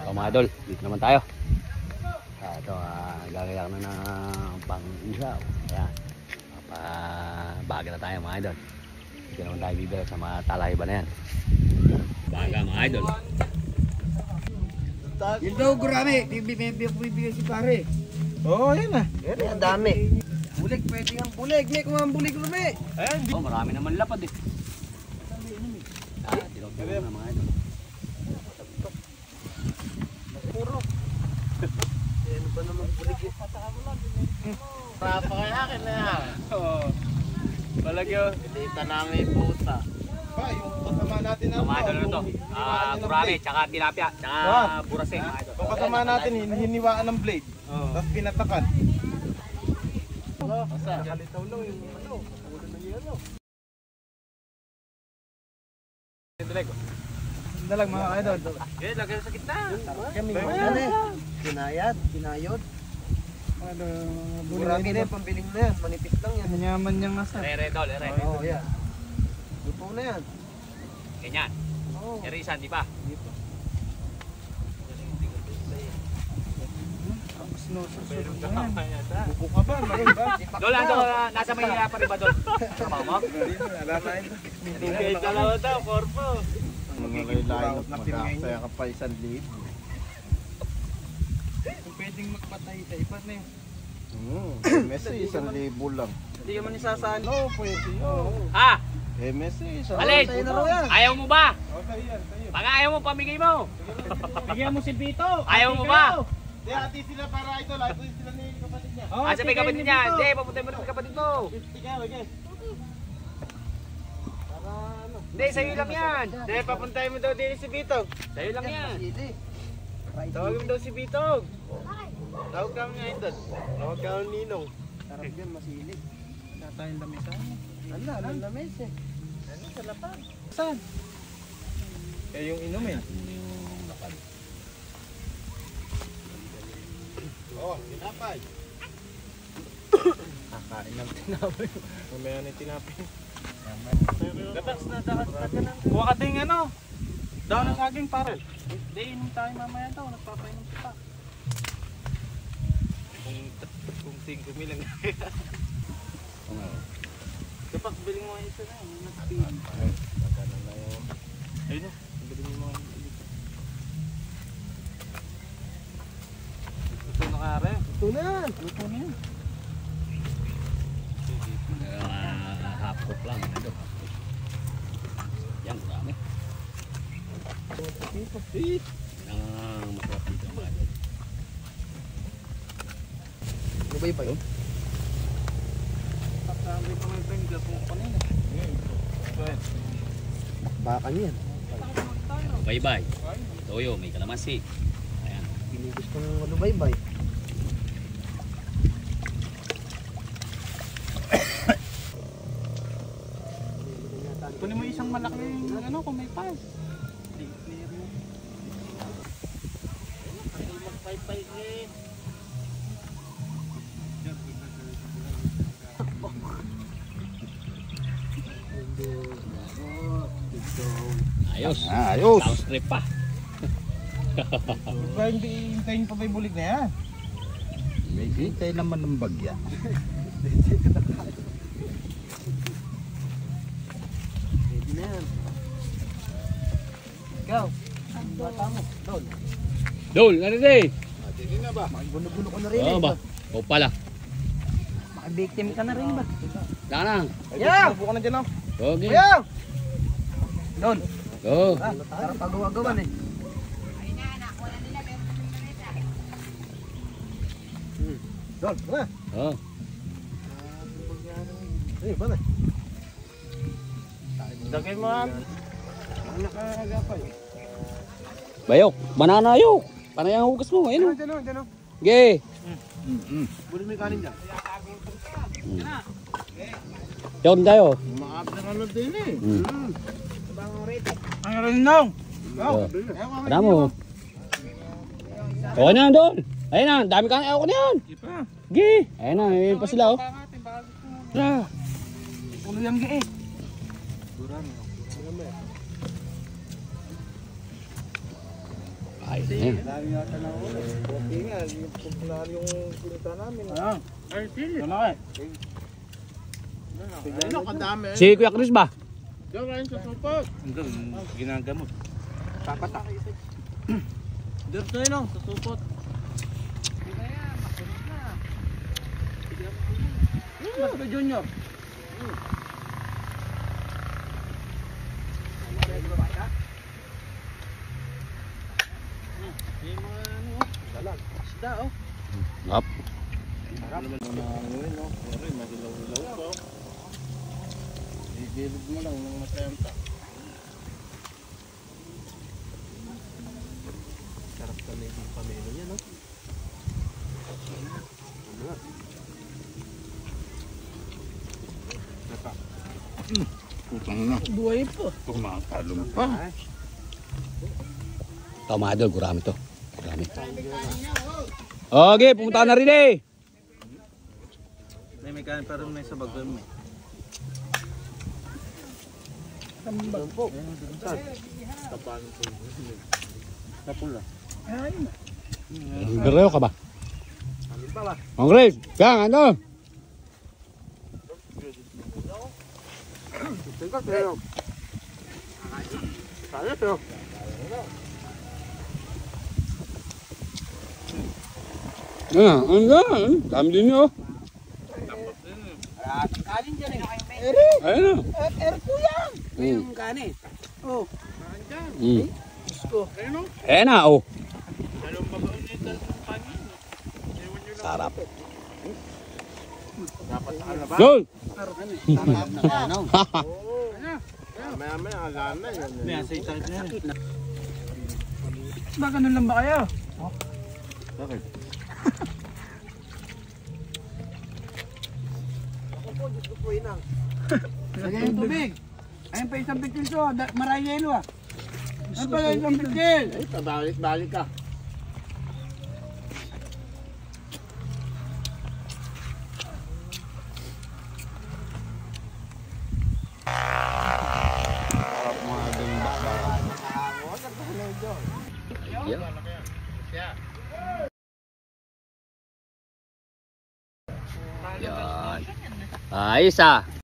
So mga idol, dito naman tayo. Ito, gagayak na ng pang-isaw. Ayan. Baga na tayo mga idol. Dito naman tayo bibira sa mga talahiba na yan. Baga mga idol. Yun daw gurami, bibigay si pare. Oo, yan na. Yan, ang dami. Bulig, pwede ang bulig. May kung ang bulig gurami. Ayan, Oh, marami naman lapad eh. Tilog-tilog na mga idol. Puro. Ano ba naman bulig yun? Rapa kaya akin na yan. Oo. Palagyo. Dita namin puta. Pa, yung kasama natin na Mga idol na to. Gurami, tsaka tilapia, tsaka burase mga idol. yung kasama natin, hiniwaan ng blade. Tapos pinatakan. Basta. Kalitaw lang yung ano. Ulo na yun ano. Dalag mga idol. Eh, lagay sa gitna. Kami ano eh. Kinayat, kinayod. Gurami na yan, pambiling na yan. Manipis lang yan. Kanyaman niyang asa. Re, dol, re. Oo, yan. Luto na yan. Ganyan. Oo. Erisan, di ba? Buko ka ba? Meron ba? Dol, nasa may pa rin ba, Dol? Trabaho mo? Wala na yun. Kahit dalawa daw, korpo. Mga laylayan at magkakasaya ka pa 1,000. Kung pwedeng magpatay sa iba na yun. Messi 1,000 lang. Hindi ka man isasali. Oo, pwede. Oo. Ha? Messi 1,000. Alin? Sa'yo na raw yan. Ayaw mo ba? Okay yan, sa'yo. Pag ayaw mo, pamigay mo. Bigyan mo si Vito. Ayaw mo ba? Di, ati sila para idol. Ito sila ni kapatid niya. Ah, sa may kapatid niya. Hindi, papunta mo rin sa kapatid mo. Ikaw, okay. Hindi, sa'yo lang yan. Di, papuntahin mo daw din si Bitog. Sa'yo lang yan. Tawagin mo daw si Bitog. Tawag kami nga idol. Tawag kami Ninong. Sarap yan, masilig. Tatayang lamesa. Ano, anong lamis eh. Ano sa lapang? Saan? Eh yung inom eh. Oh, tinapay. Kakain ng tinapay. Mamaya na yung tinapay. Gatas na dahat na ka lang. Kuha ka ding ano? Daw ng saging pare. Hindi, inom tayo mamaya daw. Nagpapainom kita. Kung 5 milang. Kapag biling mo isa na yun. Magkano na yun. Ayun o. Biling mo mga ito na kare. Ito na. Luto na yun. Half cook lang. Ito. Yan, marami. Ang masarap dito mga idol. Lubay ba yun? Sabi pa may penggas mo kanina. Baka niyan. Bye-bye. Toyo, may kalamansi. Ayan. Pinigis ko ng lubaybay. Kunin mo isang malaki ano kung may pas. Clear mo. Magpay-pay eh. Ayos. Ayos. Down strip pa. Ba hindi hintayin pa ba yung bulig na yan? May hintay naman ng bagya. Pwede na yan. Ikaw. Ang bata mo. Doon. Dol, ano din? Hindi na ba? Magulo-gulo ko na rin Oo eh. ba? O pala. Makabiktim ka na rin ba? Danang. Yeah! Buka na dyan oh. Okay. Kuya! Doon. Go. Sarap pagawa-gawan eh. Doon, ba? Oh. Ay, ba na? Dagay mo ang nakagapay. Bayok, banana yok. Panayang hugas mo, ayun. Diyan o, diyan o. Ge. Buli mo yung kanin dyan. Yon tayo. Maab na ano din eh. Ang rinong! Oh. Ada mo. Oh, na doon. Ayun na, dami ka. Ako na yan. Ge. Ayun na, ayun pa sila oh. Tara. Ulo yung gi eh. Ayos na yun. Dami yata na ulo. Okay nga, yung popular yung punta namin. Ay, sili. Malaki. Ano, kadami. Si Kuya Chris ba? Diyan kayo sa supot. Ginagamot. Papatak. Diyan tayo no, sa supot. Mas ka junior. Yung mga ano, Dalag. isda oh. Up. Sarap naman na ano yun no. Pero magilaw-law pa oh. Igilid mo lang ng matenta. Sarap ka na yung pamelo niya, no? Putang na. Buhay po. Tumatalong pa. Ito mga idol, gurami to. Gurami. Okay, pumunta ka na rin eh. May kanin pero may sa bagal mo. Tambag po. Tapan po. Napula. Ay, Bereo ka ba? amin pa ba? Mang Chris, kaya ano? Tingkat pero. Kaya pero. Ano nga? Dami din yun. Kanin dyan eh. Ayun na. Erko yan. Mm. Yung kanin. Oh. Mm. Gusto. Eh na, oh. Dalawang babaon nito ng kanin. Ewan nyo lang. Sarap. Dapat sa kalaba. Yun! Maya-maya, alam na yun. May asay tayo na yan. Ba, ganun lang ba kayo? Bakit? Ako po, Diyos ko po inang. Lagyan yung tubig. Ayun pa isang pitil to. Maray yelo ah. Ayun pa isang pitil. Ay, pabalik-balik ka. Yan. Ayos ah.